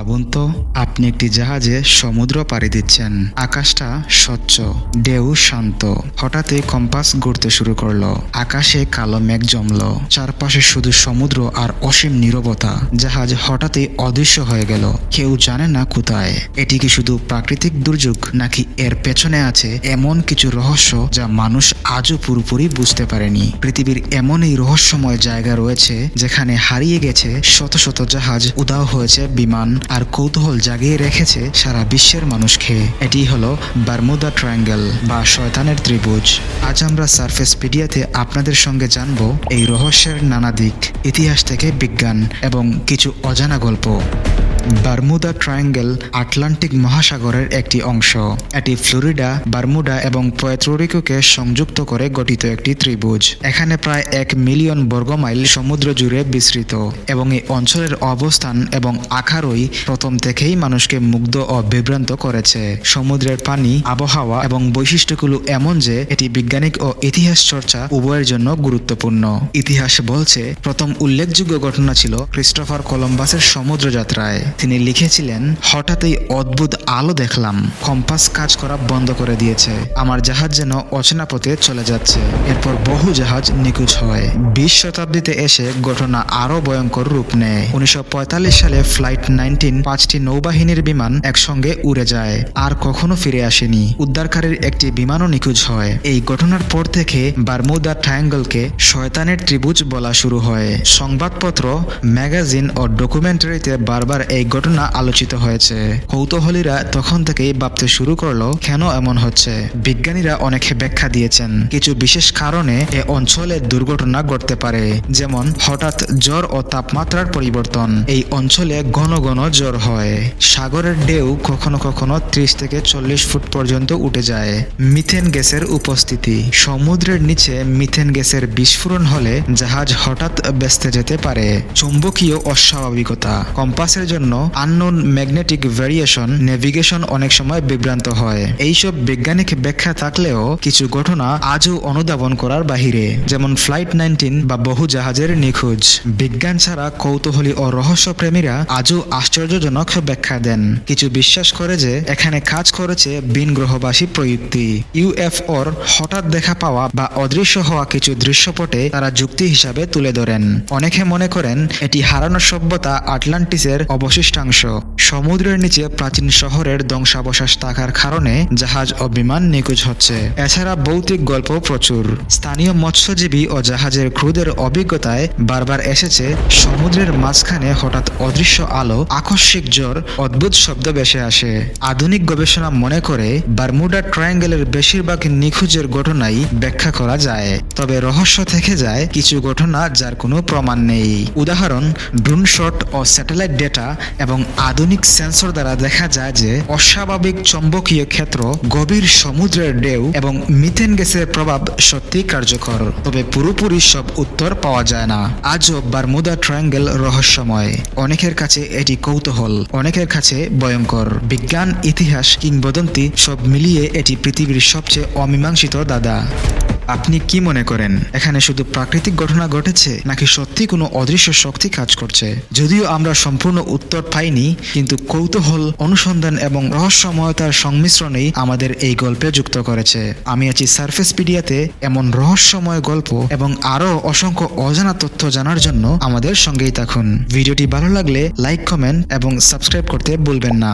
ভাবুন তো, আপনি একটি জাহাজে সমুদ্র পাড়ি দিচ্ছেন। আকাশটা স্বচ্ছ, ঢেউ শান্ত। হঠাৎই কম্পাস ঘুরতে শুরু করলো। আকাশে কালো মেঘ জমলো। চারপাশে শুধু সমুদ্র আর অসীম নীরবতা। জাহাজ হঠাৎই অদৃশ্য হয়ে গেল। কেউ জানে না কোথায়। এটি কি শুধু প্রাকৃতিক দুর্যোগ, নাকি এর পেছনে আছে এমন কিছু রহস্য যা মানুষ আজও পুরোপুরি বুঝতে পারেনি? পৃথিবীর এমনই রহস্যময় জায়গা রয়েছে যেখানে হারিয়ে গেছে শত শত জাহাজ, উধাও হয়েছে বিমান, আর কৌতূহল জাগিয়ে রেখেছে সারা বিশ্বের মানুষকে। এটি হলো বারমুদা ট্রায়াঙ্গেল বা শয়তানের ত্রিভুজ। আজ আমরা সারফেসপিডিয়াতে আপনাদের সঙ্গে জানবো এই রহস্যের নানা দিক, ইতিহাস থেকে বিজ্ঞান এবং কিছু অজানা গল্প। বারমুদা ট্রায়াঙ্গেল আটলান্টিক মহাসাগরের একটি অংশ। এটি ফ্লোরিডা, বারমুডা এবং পুয়ের্তো সংযুক্ত করে গঠিত একটি ত্রিভুজ। এখানে প্রায় 1 মিলিয়ন বর্গমাইল সমুদ্র জুড়ে বিস্তৃত এবং এই অঞ্চলের অবস্থান এবং আকারই প্রথম থেকেই মানুষকে মুগ্ধ ও বিভ্রান্ত করেছে। সমুদ্রের পানি, আবহাওয়া এবং বৈশিষ্ট্যগুলো এমন যে এটি বৈজ্ঞানিক ও ইতিহাস চর্চা উভয়ের জন্য গুরুত্বপূর্ণ। ইতিহাস বলছে প্রথম উল্লেখযোগ্য ঘটনা ছিল ক্রিস্টোফার কলম্বাসের সমুদ্র যাত্রায়। তিনি লিখেছিলেন, হঠাৎই অদ্ভুত আলো দেখলাম, কম্পাস কাজ করা বন্ধ করে দিয়েছে, আমার জাহাজ যেন অচেনা পথে চলে যাচ্ছে। এরপর বহু জাহাজ নিখোঁজ হয়। 20 শতাব্দীতে এসে ঘটনা আরো ভয়ঙ্কর রূপ নেয়। 1945 সালে ফ্লাইট 19 5টি নৌবাহিনীর বিমান একসঙ্গে উড়ে যায়, আর কখনো ফিরে আসেনি। উদ্ধারকারীর একটি বিমানও নিখোঁজ হয়। এই ঘটনার পর থেকে বারমুদা ট্রায়াঙ্গলকে শয়তানের ত্রিভুজ বলা শুরু হয়। সংবাদপত্র, ম্যাগাজিন ও ডকুমেন্টারিতে বারবার এই ঘটনা আলোচিত হয়েছে। কৌতূহলীরা তখন থেকেই ভাবতে শুরু করলো কেন এমন হচ্ছে। বিজ্ঞানীরা অনেক ব্যাখ্যা দিয়েছেন। কিছু বিশেষ কারণে এ অঞ্চলে দুর্ঘটনা ঘটতে পারে, যেমন হঠাৎ জ্বর ও তাপমাত্রার পরিবর্তন। এই অঞ্চলে ঘন ঘন জ্বর হয়। সাগরের ঢেউ কখনো কখনো 30 থেকে 40 ফুট পর্যন্ত উঠে যায়। মিথেন গ্যাসের উপস্থিতি। সমুদ্রের নিচে মিথেন গ্যাসের বিস্ফোরণ হলে জাহাজ হঠাৎ ভেস্তে যেতে পারে। চৌম্বকীয় অস্বাভাবিকতা। কম্পাসের জন্য আননোন ম্যাগনেটিক ভ্যারিয়েশন, নেভিগেশন অনেক সময় বিভ্রান্ত হয়। এইসব বৈজ্ঞানিক ব্যাখ্যা থাকলেও কিছু ঘটনা আজও অনুধাবন করার বাহিরে, যেমন ফ্লাইট 19 বা বহু জাহাজের নিখোঁজ। বিজ্ঞান ছাড়া কৌতূহলী ও রহস্যপ্রেমীরা আজও আশ্চর্যজনক ব্যাখ্যা দেন। কিছু বিশ্বাস করে যে এখানে কাজ করেছে ভিন গ্রহবাসী প্রযুক্তি। ইউএফওর হঠাৎ দেখা পাওয়া বা অদৃশ্য হওয়া কিছু দৃশ্যপটে তারা যুক্তি হিসাবে তুলে ধরেন। অনেকে মনে করেন এটি হারানো সভ্যতা আটলান্টিসের অবশিষ্টাংশ। সমুদ্রের নিচে প্রাচীন শহরের ধ্বংসাবশেষ থাকার কারণে জাহাজ ও বিমান নিখোঁজ হচ্ছে। এছাড়া ভৌতিক গল্প প্রচুর। স্থানীয় মৎস্যজীবী ও জাহাজের ক্রুদের অভিজ্ঞতায় বারবার এসেছে সমুদ্রের মাঝখানে হঠাৎ অদৃশ্য আলো, আকস্মিক জ্বর, অদ্ভুত শব্দ ভেসে আসে। আধুনিক গবেষণা মনে করে বারমুডা ট্রায়াঙ্গেলের বেশিরভাগ নিখোঁজের ঘটনাই ব্যাখ্যা করা যায়, তবে রহস্য থেকে যায় কিছু ঘটনা যার কোনো প্রমাণ নেই। উদাহরণ, ড্রোন শট ও স্যাটেলাইট ডেটা এবং আধুনিক সেন্সর দ্বারা দেখা যায় যে অস্বাভাবিক চৌম্বকীয় ক্ষেত্র, গভীর সমুদ্রের ঢেউ এবং মিথেন গ্যাসের প্রভাব সত্যি কার্যকর, তবে পুরোপুরি সব উত্তর পাওয়া যায় না। আজও বারমুদা ট্রায়াঙ্গেল রহস্যময়। অনেকের কাছে এটি কৌতূহল, অনেকের কাছে ভয়ঙ্কর। বিজ্ঞান, ইতিহাস, কিংবদন্তি সব মিলিয়ে এটি পৃথিবীর সবচেয়ে অমীমাংসিত দাদা। আপনি কি মনে করেন, এখানে শুধু প্রাকৃতিক ঘটনা ঘটেছে, নাকি সত্যি কোনো অদৃশ্য শক্তি কাজ করছে? যদিও আমরা সম্পূর্ণ উত্তর পাইনি, কিন্তু কৌতূহল, অনুসন্ধান এবং রহস্যময়তার সংমিশ্রণেই আমাদের এই গল্পে যুক্ত করেছে। আমি আছি সারফেসপিডিয়াতে এমন রহস্যময় গল্প এবং আরও অসংখ্য অজানা তথ্য জানার জন্য আমাদের সঙ্গেই থাকুন। ভিডিওটি ভালো লাগলে লাইক, কমেন্ট এবং সাবস্ক্রাইব করতে ভুলবেন না।